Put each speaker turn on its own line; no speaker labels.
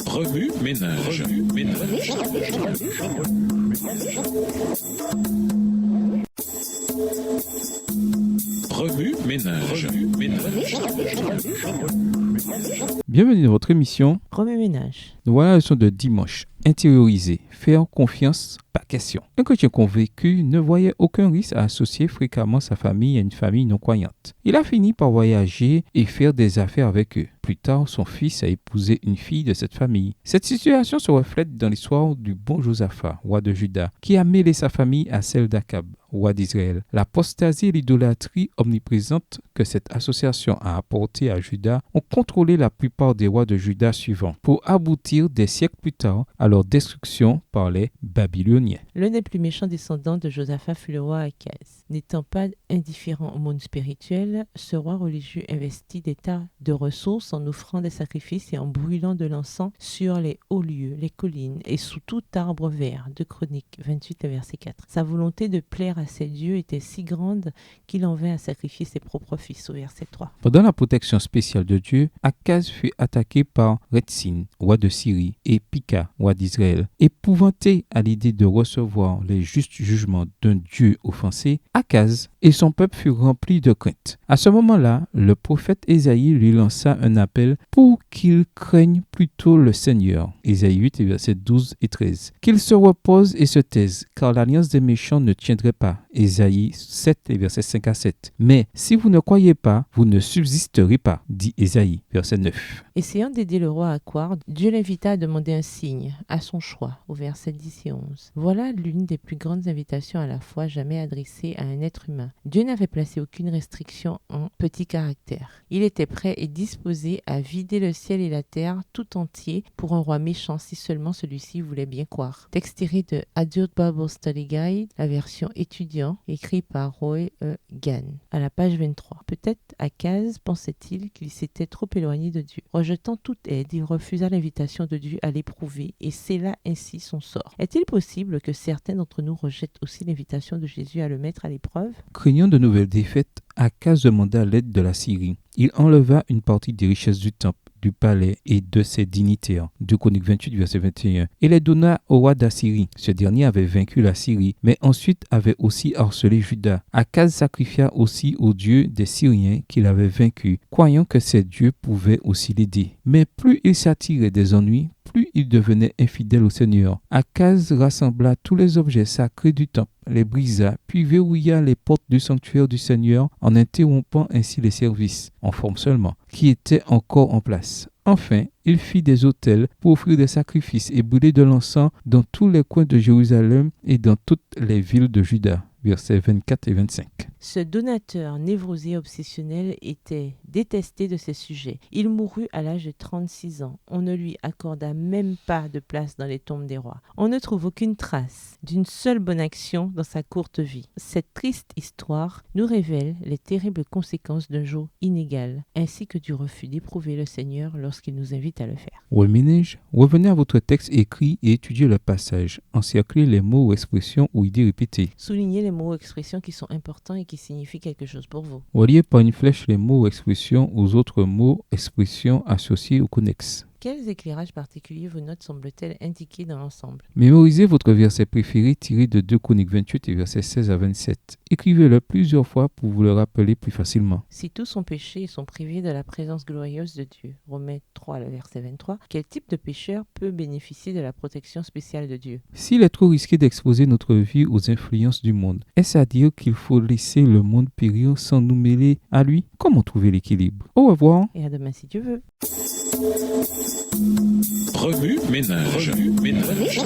Remue ménage. Remue ménage.
Bienvenue dans votre émission
Remue ménage.
Nous voilà la leçon de dimanche. Intérioriser, faire confiance, pas question. Un chrétien convaincu ne voyait aucun risque à associer fréquemment sa famille à une famille non croyante. Il a fini par voyager et faire des affaires avec eux. Plus tard, son fils a épousé une fille de cette famille. Cette situation se reflète dans l'histoire du bon Josaphat, roi de Juda, qui a mêlé sa famille à celle d'Akab, roi d'Israël. L'apostasie et l'idolâtrie omniprésente que cette association a apportée à Juda ont contrôlé la plupart des rois de Juda suivants, pour aboutir des siècles plus tard à leur destruction par les Babyloniens.
L'un des plus méchants descendants de Josaphat fut le roi Akaz. N'étant pas indifférent au monde spirituel, ce roi religieux investit des tas de ressources en offrant des sacrifices et en brûlant de l'encens sur les hauts lieux, les collines et sous tout arbre vert. 2 Chroniques 28 verset 4. Sa volonté de plaire à ses dieux était si grande qu'il en vint à sacrifier ses propres fils au verset 3.
Pendant la protection spéciale de Dieu, Akaz fut attaqué par Retsin, roi de Syrie, et Pika, roi d'Israël. Épouvanté à l'idée de recevoir les justes jugements d'un Dieu offensé, Akaz et son peuple furent remplis de crainte. À ce moment-là, le prophète Ésaïe lui lança un appel pour qu'il craigne plutôt le Seigneur. Ésaïe 8, versets 12 et 13. Qu'il se repose et se taise, car l'alliance des méchants ne tiendrait pas. Ésaïe 7, versets 5 à 7. Mais si vous ne croyez pas, vous ne subsisterez pas, dit Ésaïe, verset 9.
Essayant d'aider le roi Akwar, Dieu l'invita à demander un signe, à son choix, au verset 10 et 11. Voilà l'une des plus grandes invitations à la fois jamais adressées à un être humain. Dieu n'avait placé aucune restriction en petit caractère. Il était prêt et disposé à vider le ciel et la terre tout entier pour un roi méchant si seulement celui-ci voulait bien croire. Texte tiré de Adult Bible Study Guide, la version étudiant, écrit par Roy E. Gann, à la page 23. Peut-être Akaz pensait-il qu'il s'était trop éloigné de Dieu. Rejetant toute aide, il refusa l'invitation de Dieu à l'éprouver et scella ainsi son sort. Est-il possible que certains d'entre nous rejettent aussi l'invitation de Jésus à le mettre à l'épreuve?
Craignant de nouvelles défaites, Akaz demanda l'aide de la Syrie. Il enleva une partie des richesses du temple, du palais et de ses dignitaires. 2 Chroniques 28, verset 21. Et les donna au roi d'Assyrie. Ce dernier avait vaincu la Syrie, mais ensuite avait aussi harcelé Juda. Akaz sacrifia aussi aux dieux des Syriens qu'il avait vaincus, croyant que ces dieux pouvaient aussi l'aider. Mais plus il s'attirait des ennuis, plus il devenait infidèle au Seigneur. Akaz rassembla tous les objets sacrés du temple, les brisa, puis verrouilla les portes du sanctuaire du Seigneur en interrompant ainsi les services, en forme seulement, qui étaient encore en place. Enfin, il fit des autels pour offrir des sacrifices et brûler de l'encens dans tous les coins de Jérusalem et dans toutes les villes de Juda. Versets 24 et 25.
Ce donateur névrosé obsessionnel était détesté de ses sujets. Il mourut à l'âge de 36 ans. On ne lui accorda même pas de place dans les tombes des rois. On ne trouve aucune trace d'une seule bonne action dans sa courte vie. Cette triste histoire nous révèle les terribles conséquences d'un jour inégal, ainsi que du refus d'éprouver le Seigneur lorsqu'il nous invite à le faire.
Ménage, revenez à votre texte écrit et étudiez le passage. Encerclez les mots ou expressions ou idées répétées.
Soulignez les mots ou expressions qui sont importants et qui signifient quelque chose pour vous.
Reliez par une flèche les mots ou expressions aux autres mots, expressions associés ou connexes.
Quels éclairages particuliers vos notes semblent-elles indiquer dans l'ensemble?
Mémorisez votre verset préféré tiré de 2 Chroniques 28 et versets 16 à 27. Écrivez-le plusieurs fois pour vous le rappeler plus facilement.
Si tous ont péché et sont privés de la présence glorieuse de Dieu, Romains 3, le verset 23, quel type de pécheur peut bénéficier de la protection spéciale de Dieu?
S'il est trop risqué d'exposer notre vie aux influences du monde, est-ce à dire qu'il faut laisser le monde périr sans nous mêler à lui? Comment trouver l'équilibre? Au revoir.
Et à demain si Dieu veut.
Remue ménage. Remue ménage.